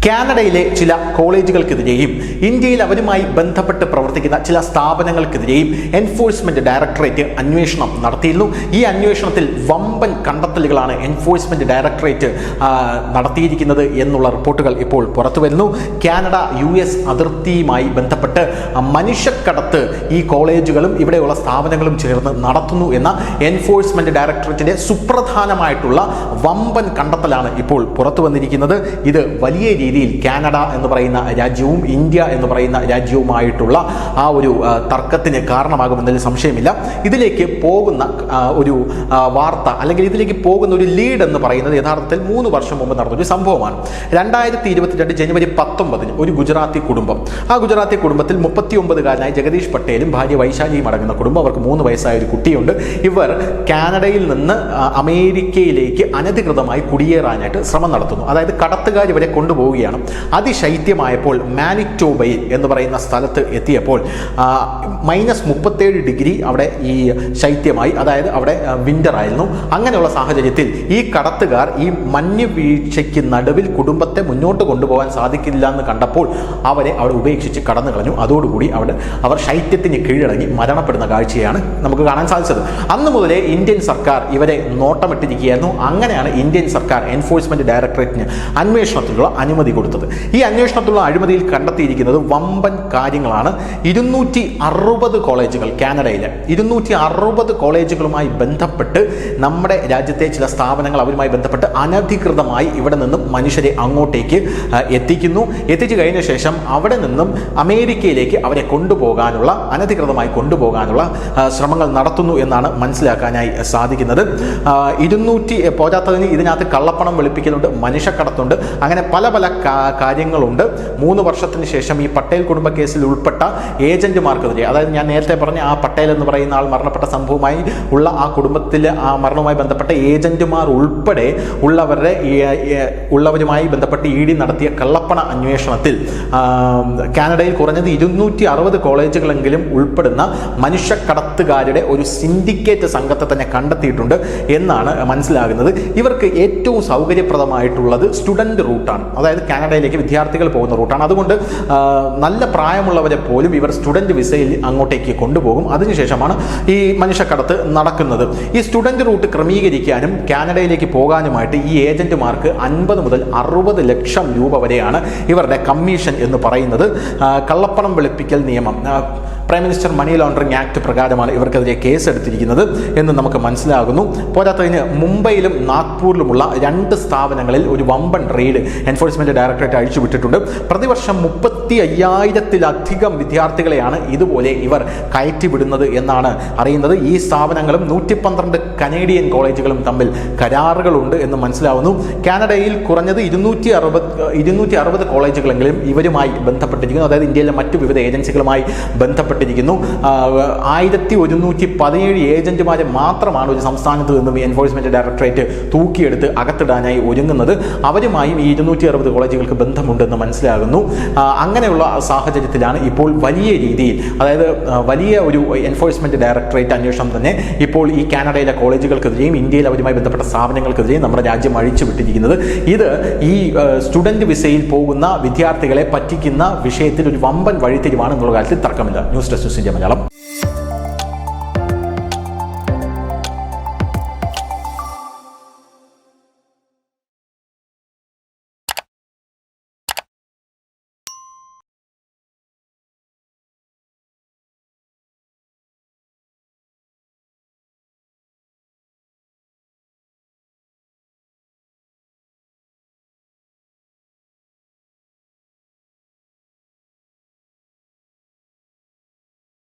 കാനഡയിലെ ചില കോളേജുകൾക്കെതിരെയും ഇന്ത്യയിൽ അവരുമായി ബന്ധപ്പെട്ട് പ്രവർത്തിക്കുന്ന ചില സ്ഥാപനങ്ങൾക്കെതിരെയും എൻഫോഴ്സ്മെന്റ് ഡയറക്ടറേറ്റ് അന്വേഷണം നടത്തിയിരുന്നു. ഈ അന്വേഷണത്തിൽ വമ്പൻ കണ്ടെത്തലുകളാണ് എൻഫോഴ്സ്മെന്റ് ഡയറക്ടറേറ്റ് നടത്തിയിരിക്കുന്നത് എന്നുള്ള റിപ്പോർട്ടുകൾ ഇപ്പോൾ പുറത്തു വരുന്നു. കാനഡ US അതിർത്തിയുമായി ബന്ധപ്പെട്ട് മനുഷ്യക്കടത്ത് ഈ കോളേജുകളും ഇവിടെയുള്ള സ്ഥാപനങ്ങളും ചേർന്ന് നടത്തുന്നു എന്ന എൻഫോഴ്സ്മെന്റ് ഡയറക്ടറേറ്റിന്റെ സുപ്രധാനമായിട്ടുള്ള വമ്പൻ കണ്ടെത്തലാണ് ഇപ്പോൾ പുറത്തു വന്നിരിക്കുന്നത്. ഇത് വലിയ രീതിയിൽ കാനഡ എന്ന് പറയുന്ന രാജ്യവും ഇന്ത്യ എന്ന് പറയുന്ന രാജ്യവുമായിട്ടുള്ള ആ ഒരു തർക്കത്തിന് കാരണമാകുമെന്നതിൽ സംശയമില്ല. ഇതിലേക്ക് പോകുന്ന ഒരു വാർത്ത അല്ലെങ്കിൽ ഇതിലേക്ക് പോകുന്ന ഒരു ലീഡ് എന്ന് പറയുന്നത് യഥാർത്ഥത്തിൽ 3 വർഷം മുമ്പ് നടന്നൊരു സംഭവമാണ്. 2022 ജനുവരി 19 ഒരു ഗുജറാത്തി കുടുംബം, ആ ഗുജറാത്തി കുടുംബത്തിൽ 39-കാരനായ ജഗദീഷ് പട്ടേലും ഭാര്യ വൈശാലിയും അടങ്ങുന്ന കുടുംബം, അവർക്ക് 3 വയസ്സായ ഒരു കുട്ടിയുണ്ട്. ഇവർ കാനഡയിൽ നിന്ന് അമേരിക്കയിലേക്ക് അനധികൃതമായി കുടിയേറാനായിട്ട് ശ്രമം നടത്തുന്നു. അതായത് കടത്തുകാർ ഇവരെ കൊണ്ടുപോവുകയാണ്. അതിശൈത്യമായപ്പോൾ മാനിറ്റോബയിൽ എന്ന് പറയുന്ന സ്ഥലത്ത് എത്തിയപ്പോൾ -37 ഡിഗ്രി അവിടെ ഈ ശൈത്യമായി, അതായത് അവിടെ വിന്റർ ആയിരുന്നു. അങ്ങനെയുള്ള സാഹചര്യത്തിൽ ഈ കടത്തുകാർ ഈ മഞ്ഞ് വീഴ്ചയ്ക്ക് നടുവിൽ കുടുംബത്തെ മുന്നോട്ട് കൊണ്ടുപോകാൻ സാധിക്കില്ല എന്ന് കണ്ടപ്പോൾ അവരെ അവിടെ ഉപേക്ഷിച്ച് കടന്നു കളഞ്ഞു. അതോടുകൂടി അവർ ശൈത്യത്തിന് കീഴടങ്ങി മരണപ്പെടുന്ന കാഴ്ചയാണ് നമുക്ക് കാണാൻ സാധിച്ചത്. അന്ന് മുതലേ ഇന്ത്യൻ സർക്കാർ ഇവരെ നോട്ടമിട്ടിരിക്കുകയായിരുന്നു. അങ്ങനെയാണ് ഇന്ത്യൻ സർക്കാർ എൻഫോഴ്സ്മെന്റ് ഡയറക്ടറേറ്റിന് അന്വേഷണത്തിലുള്ള അനുമതി കൊടുത്തത്. ഈ അന്വേഷണത്തിലുള്ള അഴിമതിയിൽ കണ്ടെത്തിയിരിക്കുന്നത് വമ്പൻ കാര്യങ്ങളാണ്. 260 കോളേജുകൾ, കാനഡയിലെ 260 കോളേജുകളുമായി ബന്ധപ്പെട്ട് നമ്മുടെ രാജ്യത്തെ ചില സ്ഥാപനങ്ങൾ അവരുമായി ബന്ധപ്പെട്ട് അനധികൃതമായി ഇവിടെ നിന്നും മനുഷ്യരെ അങ്ങോട്ടേക്ക് എത്തിച്ചു കഴിഞ്ഞ ശേഷം അവിടെ നിന്നും അമേരിക്കയിലേക്ക് അവരെ അനധികൃതമായി കൊണ്ടുപോകാനുള്ള ശ്രമങ്ങൾ നടത്തുന്നു എന്നാണ് മനസ്സിലാക്കാനായി സാധിക്കുന്നത്. 200 പോരാത്തതിന് ഇതിനകത്ത് കള്ളപ്പണം വെളുപ്പിക്കലുണ്ട്, മനുഷ്യക്കടത്തുണ്ട്, അങ്ങനെ പല കാര്യങ്ങളുണ്ട്. 3 വർഷത്തിന് ശേഷം ഈ പട്ടേൽ കുടുംബ കേസിൽ ഉൾപ്പെട്ട ഏജന്റുമാർക്കെതിരെ, അതായത് ഞാൻ നേരത്തെ പറഞ്ഞ ആ പട്ടേൽ എന്ന് പറയുന്ന ആൾ മരണപ്പെട്ട സംഭവമായി ഉള്ള ആ കുടുംബത്തിലെ ആ മരണവുമായി ബന്ധപ്പെട്ട ഏജന്റുമാർ ഉൾപ്പെടെ ഉള്ളവരുമായി ബന്ധപ്പെട്ട് ED നടത്തിയ കള്ളപ്പണ അന്വേഷണത്തിൽ കാനഡയിൽ കുറഞ്ഞത് 260 കോളേജുകളെങ്കിലും ഉൾപ്പെടുന്ന മനുഷ്യക്കടത്തുകാരുടെ ഒരു സിൻഡിക്കേറ്റ് സംഘത്തെ തന്നെ കണ്ടെത്തിയിട്ടുണ്ട് എന്നാണ് മനസ്സിലാകുന്നത്. ഇവർക്ക് ഏറ്റവും സൗകര്യപ്രദമായിട്ടുള്ളത് സ്റ്റുഡന്റ് റൂട്ടാണ്, അതായത് കാനഡയിലേക്ക് വിദ്യാർത്ഥികൾ പോകുന്ന റൂട്ടാണ്. അതുകൊണ്ട് നല്ല പ്രായമുള്ളവരെ പോലും ഇവർ സ്റ്റുഡന്റ് വിസയിൽ അങ്ങോട്ടേക്ക് കൊണ്ടുപോകും. അതിനുശേഷമാണ് ഈ മനുഷ്യക്കടത്ത് നടക്കുന്നത്. ഈ സ്റ്റുഡന്റ് റൂട്ട് ക്രമീകരിക്കാനും കാനഡയിലേക്ക് പോകാനുമായിട്ട് ഈ ഏജന്റുമാർക്ക് 50 മുതൽ 60 ലക്ഷം രൂപ വരെയാണ് ഇവരുടെ കമ്മീഷൻ എന്ന് പറയുന്നത്. കള്ളപ്പണം വെളുപ്പിക്കൽ നിയമം, prime minister money laundering act പ്രകാരമാണ് ഇവർക്കെതിരെ കേസ് എടുത്തിരിക്കുന്നത് എന്ന് നമുക്ക് മനസ്സിലാകുന്നു. പോരാത്തതിന് മുംബൈയിലും നാഗ്പൂരിലുമുള്ള 2 സ്ഥാപനങ്ങളിൽ ഒരു വമ്പൻ റെയ്ഡ് എൻഫോഴ്സ്മെന്റ് ഡയറക്ടറേറ്റ് അഴിച്ചുവിട്ടിട്ടുണ്ട്. പ്രതിവർഷം 35,000-ലധികം വിദ്യാർത്ഥികളെയാണ് ഇതുപോലെ ഇവർ കയറ്റിവിടുന്നത് എന്നാണ് അറിയുന്നത്. ഈ സ്ഥാപനങ്ങളും 112 കനേഡിയൻ കോളേജുകളും തമ്മിൽ കരാറുകളുണ്ട് എന്ന് മനസ്സിലാവുന്നു. കാനഡയിൽ കുറഞ്ഞത് 260 കോളേജുകളെങ്കിലും ഇവരുമായി ബന്ധപ്പെട്ടിരിക്കുന്നു, അതായത് ഇന്ത്യയിലെ മറ്റു വിവിധ ഏജൻസികളുമായി ബന്ധപ്പെട്ടിരിക്കുന്നു. 1117 ഏജന്റുമാരെ മാത്രമാണ് ഒരു സംസ്ഥാനത്ത് നിന്നും എൻഫോഴ്സ്മെന്റ് ഡയറക്ടറേറ്റ് തൂക്കിയെടുത്ത് അകത്തിടാനായി ഒരുങ്ങുന്നത്. അവരുമായും ഈ 260 കോളേജുകൾക്ക് ബന്ധമുണ്ടെന്ന് മനസ്സിലാകുന്നു. അങ്ങനെയുള്ള സാഹചര്യത്തിലാണ് ഇപ്പോൾ വലിയ രീതിയിൽ, അതായത് വലിയ ഒരു എൻഫോഴ്സ്മെന്റ് ഡയറക്ടറേറ്റ് അന്വേഷണം തന്നെ ഇപ്പോൾ ഈ കാനഡയിലെ കോളേജുകൾക്കെതിരെയും ഇന്ത്യയിൽ അവരുമായി ബന്ധപ്പെട്ട സ്ഥാപനങ്ങൾക്കെതിരെയും നമ്മുടെ രാജ്യം അഴിച്ചുവിട്ടിരിക്കുന്നത്. ഇത് ഈ സ്റ്റുഡന്റ് വിസയിൽ പോകുന്ന വിദ്യാർത്ഥികളെ പറ്റിക്കുന്ന വിഷയത്തിൽ ഒരു വമ്പൻ വഴിത്തിരിവാണ് എന്നുള്ള കാര്യത്തിൽ തർക്കമില്ല. News desk news India Malayalam.